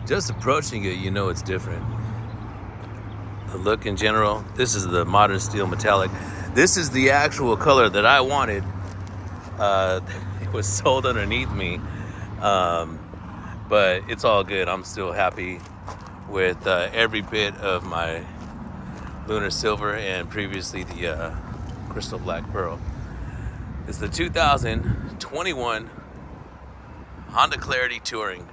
Just approaching it, you know it's different. The look in general, this is the modern steel metallic. This is the actual color that I wanted. It was sold underneath me, but it's all good. I'm still happy with every bit of my lunar silver and previously the crystal black pearl. It's the 2021 Honda Clarity Touring.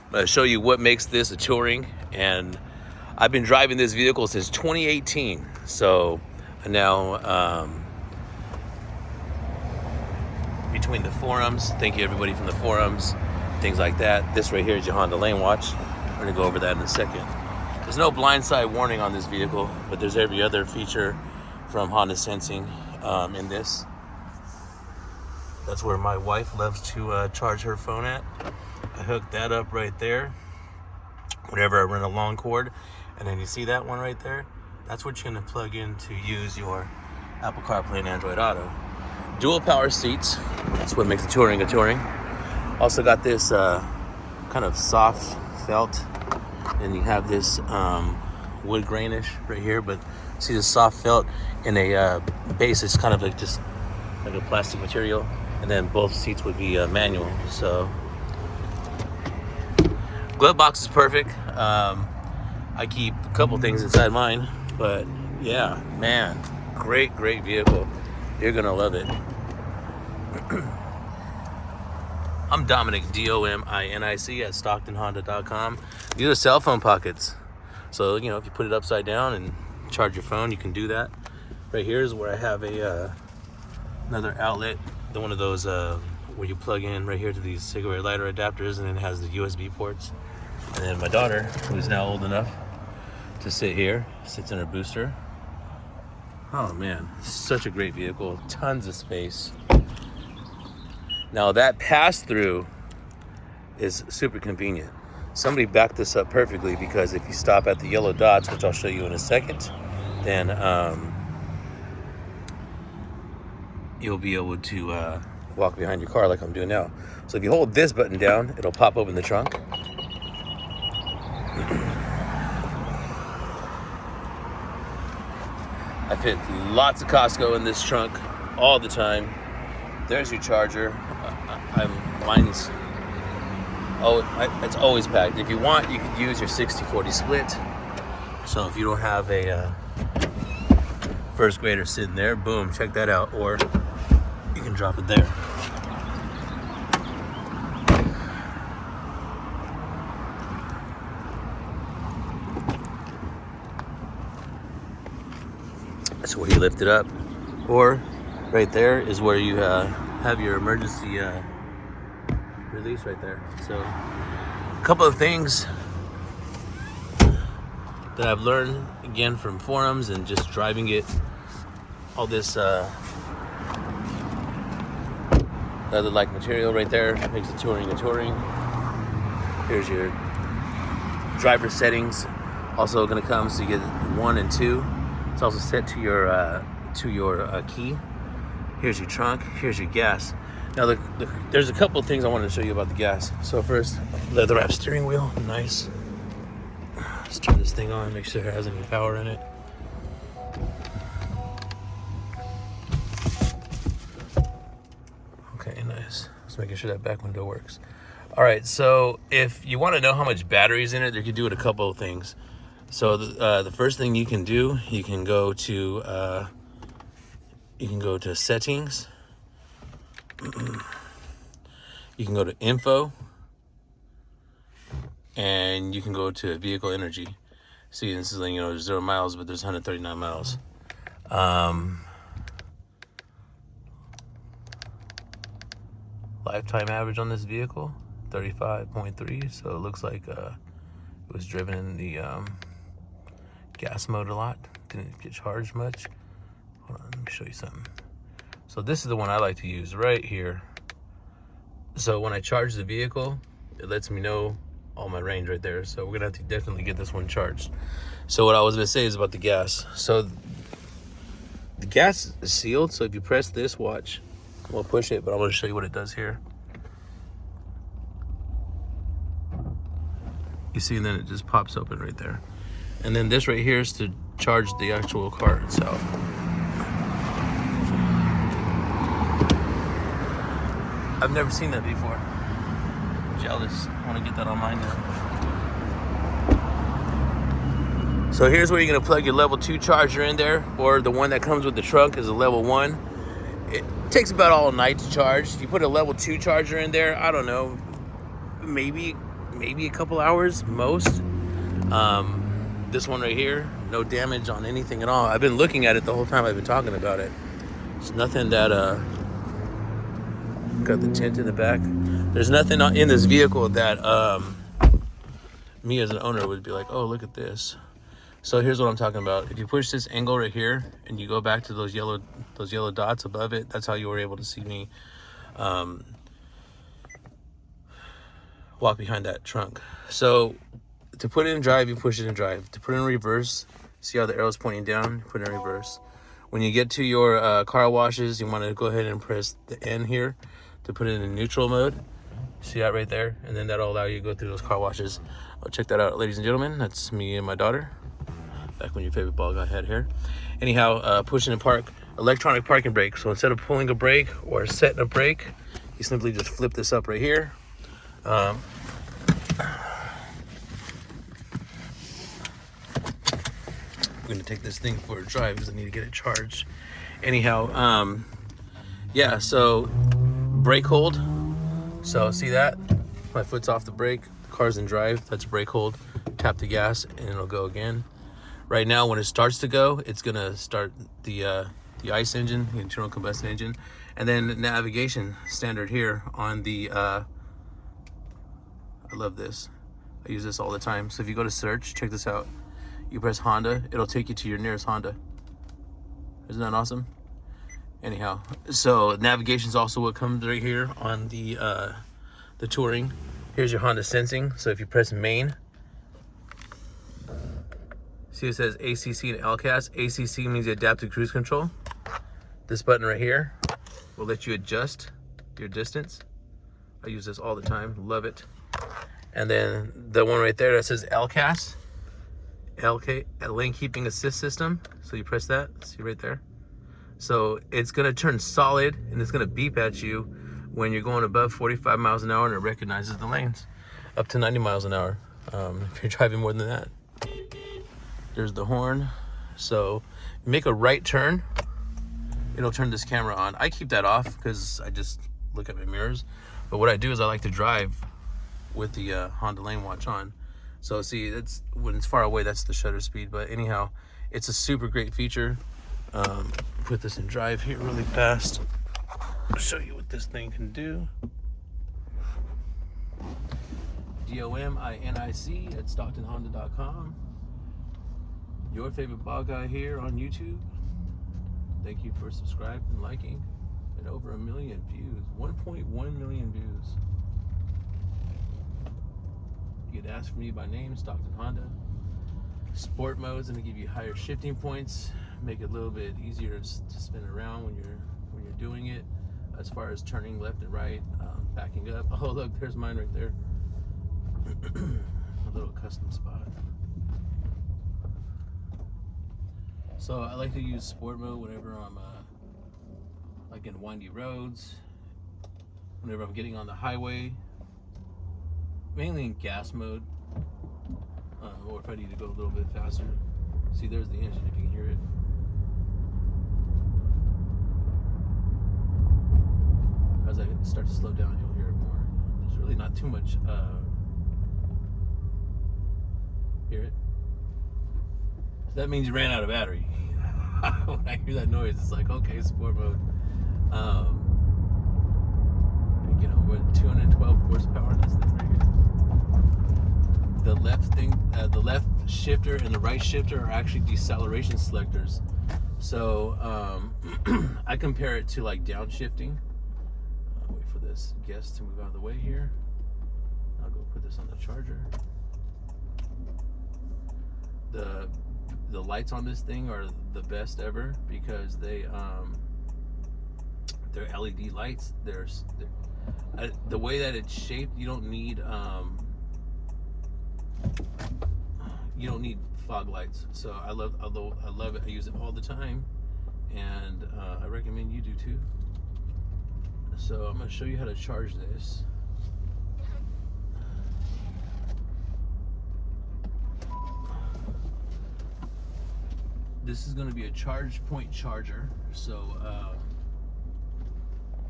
I'm going to show you what makes this a touring, and I've been driving this vehicle since 2018. So now, between the forums, thank you everybody from the forums, things like that. This right here is your Honda Lane Watch. We're gonna go over that in a second. There's no blindside warning on this vehicle, but there's every other feature from Honda Sensing in this. That's where my wife loves to charge her phone at. I hooked that up right there whenever I run a long cord. And then you see that one right there? That's what you're gonna plug in to use your Apple CarPlay and Android Auto. Dual power seats, that's what makes the touring a touring. Also got this kind of soft felt, and you have this wood grainish right here, but see the soft felt in a base. It's kind of like just like a plastic material, and then both seats would be manual. So glove box is perfect. I keep a couple things inside mine, but yeah, man, great vehicle. You're gonna love it. I'm Dominic, D-O-M-I-N-I-C at StocktonHonda.com. These are cell phone pockets. So, you know, if you put it upside down and charge your phone, you can do that. Right here is where I have a another outlet, one of those where you plug in right here to these cigarette lighter adapters, and then it has the USB ports. And then my daughter, who's now old enough to sit here, sits in her booster. Oh man, such a great vehicle, tons of space. Now that pass-through is super convenient. Somebody backed this up perfectly, because if you stop at the yellow dots, which I'll show you in a second, then you'll be able to walk behind your car like I'm doing now. So if you hold this button down, it'll pop open the trunk. I fit lots of Costco in this trunk all the time. There's your charger. Mine's it's always packed. If you want, you could use your 60-40 split. So if you don't have a first grader sitting there, boom, check that out. Or you can drop it there. That's where you lift it up. Or right there is where you have your emergency release right there. So a couple of things that I've learned, again, from forums and just driving it. All this leather like material right there makes the touring a touring. Here's your driver settings, also going to come, so you get 1 and 2. It's also set to your key. Here's your trunk. Here's your gas. Now, there's a couple of things I wanted to show you about the gas. So first, leather wrap steering wheel, nice. Let's turn this thing on, make sure it has any power in it. Okay, nice. Just making sure that back window works. All right, so if you want to know how much battery's in it, you can do it a couple of things. So the first thing you can do, you can go to settings. You can go to info, and you can go to vehicle energy. See, this is, you know, there's 0 miles, but there's 139 miles. Lifetime average on this vehicle, 35.3. So it looks like it was driven in the gas mode a lot. Didn't get charged much. Hold on, let me show you something. So this is the one I like to use right here. So when I charge the vehicle, it lets me know all my range right there. So we're gonna have to definitely get this one charged. So what I was gonna say is about the gas. So the gas is sealed. So if you press this, watch, we'll push it, but I'm gonna show you what it does here. You see, and then it just pops open right there. And then this right here is to charge the actual car itself. I've never seen that before. Jealous. I want to get that on mine now. So here's where you're going to plug your level 2 charger in there, or the one that comes with the truck is a level 1. It takes about all night to charge. You put a level 2 charger in there, I don't know, maybe a couple hours most. This one right here, no damage on anything at all. I've been looking at it the whole time I've been talking about it. It's nothing that got the tint in the back. There's nothing in this vehicle that me as an owner would be like, oh, look at this. So here's what I'm talking about. If you push this angle right here and you go back to those yellow dots above it, that's how you were able to see me walk behind that trunk. So to put it in drive, you push it in drive. To put it in reverse, see how the arrow's pointing down? You put it in reverse. When you get to your car washes, you want to go ahead and press the N here to put it in neutral mode. See that right there? And then that'll allow you to go through those car washes. Check that out, ladies and gentlemen. That's me and my daughter. Back when your favorite ball guy had hair. Anyhow, pushing and park, electronic parking brake. So instead of pulling a brake or setting a brake, you simply just flip this up right here. I'm gonna take this thing for a drive because I need to get it charged. Anyhow, yeah, so brake hold. So see that? My foot's off the brake, the car's in drive, that's brake hold. Tap the gas and it'll go again. Right now, when it starts to go, it's gonna start the ICE engine, the internal combustion engine, and then navigation standard here on the, I love this. I use this all the time. So if you go to search, check this out. You press Honda, it'll take you to your nearest Honda. Isn't that awesome? Anyhow, so navigation's also what comes right here on the Touring. Here's your Honda sensing. So if you press main, see it says ACC and LCAS. ACC means the adaptive cruise control. This button right here will let you adjust your distance. I use this all the time, love it. And then the one right there that says LCAS, lane keeping assist system. So you press that, see right there. So it's gonna turn solid and it's gonna beep at you when you're going above 45 miles an hour and it recognizes the lanes. Up to 90 miles an hour if you're driving more than that. There's the horn. So you make a right turn, it'll turn this camera on. I keep that off because I just look at my mirrors. But what I do is I like to drive with the Honda Lane Watch on. So see, that's when it's far away, that's the shutter speed. But anyhow, it's a super great feature. Put this in drive here really fast. I'll show you what this thing can do. DOMINIC at StocktonHonda.com. Your favorite ball guy here on YouTube. Thank you for subscribing and liking. And over 1 million views, 1.1 million views. You can ask for me by name, Stockton Honda. Sport mode's gonna give you higher shifting points, make it a little bit easier to spin around when you're doing it. As far as turning left and right, backing up. Oh look, there's mine right there. A little custom spot. So I like to use sport mode whenever I'm like in windy roads, whenever I'm getting on the highway, mainly in gas mode, or if I need to go a little bit faster. See, there's the engine if you can hear it. As I start to slow down, you'll hear it more. There's really not too much. Hear it? So that means you ran out of battery. When I hear that noise, it's like, okay, sport mode. You know, with 212 horsepower, that's the thing right here. The left shifter and the right shifter are actually deceleration selectors. So I compare it to like downshifting. Wait for this guest to move out of the way here. I'll go put this on the charger. The lights on this thing are the best ever because they're LED lights. The way that it's shaped, you don't need you don't need fog lights. So I love it. I use it all the time, and I recommend you do too. So I'm going to show you how to charge this. This is going to be a charge point charger, so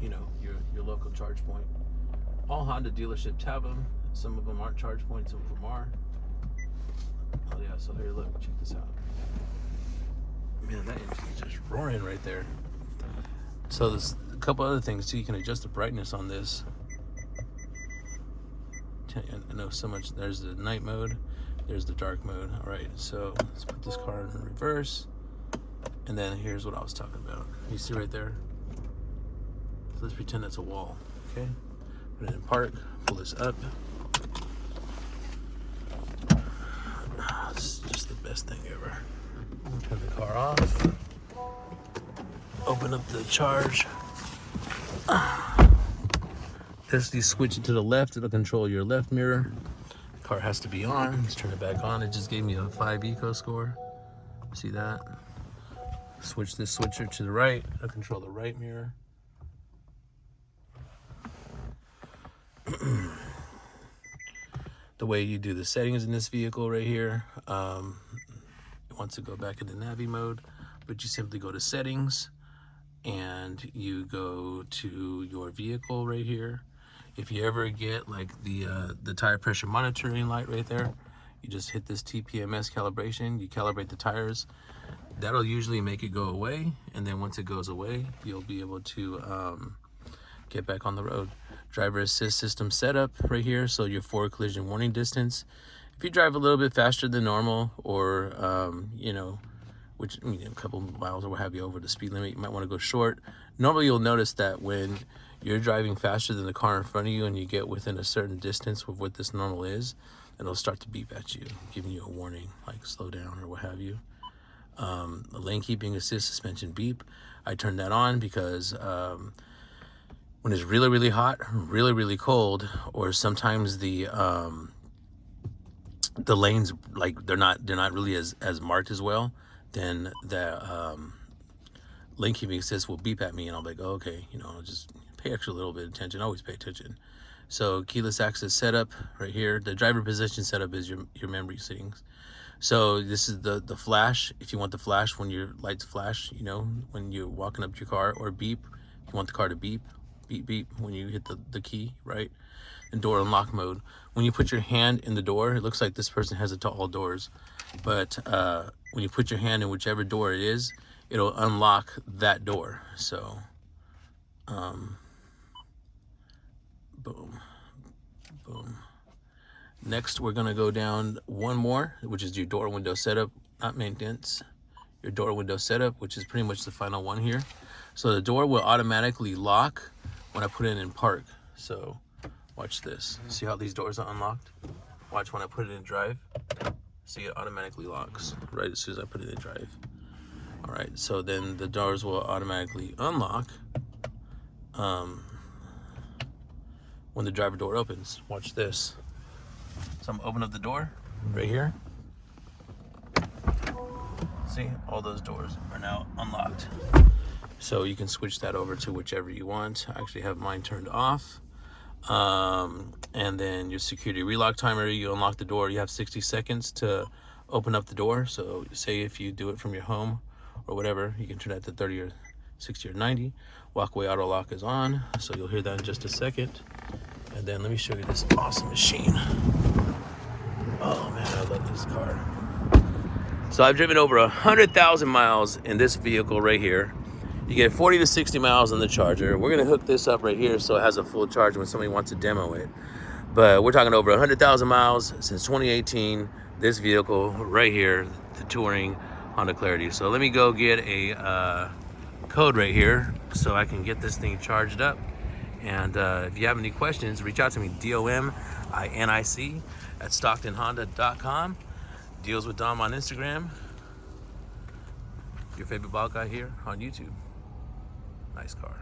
you know, your local charge point. All Honda dealerships have them. Some of them aren't charge points, some of them are. Oh yeah, so here, look, check this out. Man, that engine is just roaring right there. So there's a couple other things too. You can adjust the brightness on this. I know so much. There's the night mode, there's the dark mode. All right, so let's put this car in reverse, and then here's what I was talking about. You see right there? So let's pretend that's a wall. Okay, put it in park, pull this up. This is just the best thing ever. Turn the car off, open up the charge. This, you switch it to the left, it'll control your left mirror. The car has to be on. Let's turn it back on. It just gave me a 5 eco score. See that? Switch this switcher to the right, it'll control the right mirror. The way you do the settings in this vehicle right here, it wants to go back into Navi mode, but you simply go to settings and you go to your vehicle right here. If you ever get like the tire pressure monitoring light right there, you just hit this TPMS calibration, you calibrate the tires. That'll usually make it go away, and then once it goes away, you'll be able to get back on the road. Driver assist system setup right here, so your forward collision warning distance. If you drive a little bit faster than normal, or you know, which, you know, a couple miles or what have you over the speed limit, you might want to go short. Normally you'll notice that when you're driving faster than the car in front of you and you get within a certain distance of what this normal is, it'll start to beep at you, giving you a warning, like slow down or what have you. The lane keeping assist suspension beep, I turn that on because when it's really, really hot, really, really cold, or sometimes the lanes, like they're not really as marked as well, then the lane keeping assist will beep at me, and I'll be like, oh, okay, you know, I'll just pay extra little bit of attention. Always pay attention. So keyless access setup right here. The driver position setup is your memory settings. So this is the flash. If you want the flash when your lights flash, you know, when you're walking up to your car, or beep. If you want the car to beep, beep, beep when you hit the key, right? And door unlock mode. When you put your hand in the door, it looks like this person has it to all doors. But when you put your hand in whichever door it is, it'll unlock that door. So, boom, boom. Next, we're gonna go down one more, which is your door window setup, not maintenance. Your door window setup, which is pretty much the final one here. So the door will automatically lock when I put it in park. So watch this. See how these doors are unlocked? Watch when I put it in drive. See, it automatically locks right as soon as I put it in drive. All right, so then the doors will automatically unlock when the driver door opens. Watch this. So I'm gonna open up the door right here. See, all those doors are now unlocked. So you can switch that over to whichever you want. I actually have mine turned off. And then your security relock timer, you unlock the door, you have 60 seconds to open up the door. So say if you do it from your home or whatever, you can turn that to 30 or 60 or 90. Walkway auto lock is on, so you'll hear that in just a second. And then let me show you this awesome machine. Oh man, I love this car. So I've driven over 100,000 miles in this vehicle right here. You get 40 to 60 miles on the charger. We're gonna hook this up right here so it has a full charge when somebody wants to demo it. But we're talking over 100,000 miles since 2018. This vehicle right here, the touring Honda Clarity. So let me go get a code right here so I can get this thing charged up. And if you have any questions, reach out to me, DOMINIC at StocktonHonda.com. Deals with Dom on Instagram. Your favorite bald guy here on YouTube. Nice car.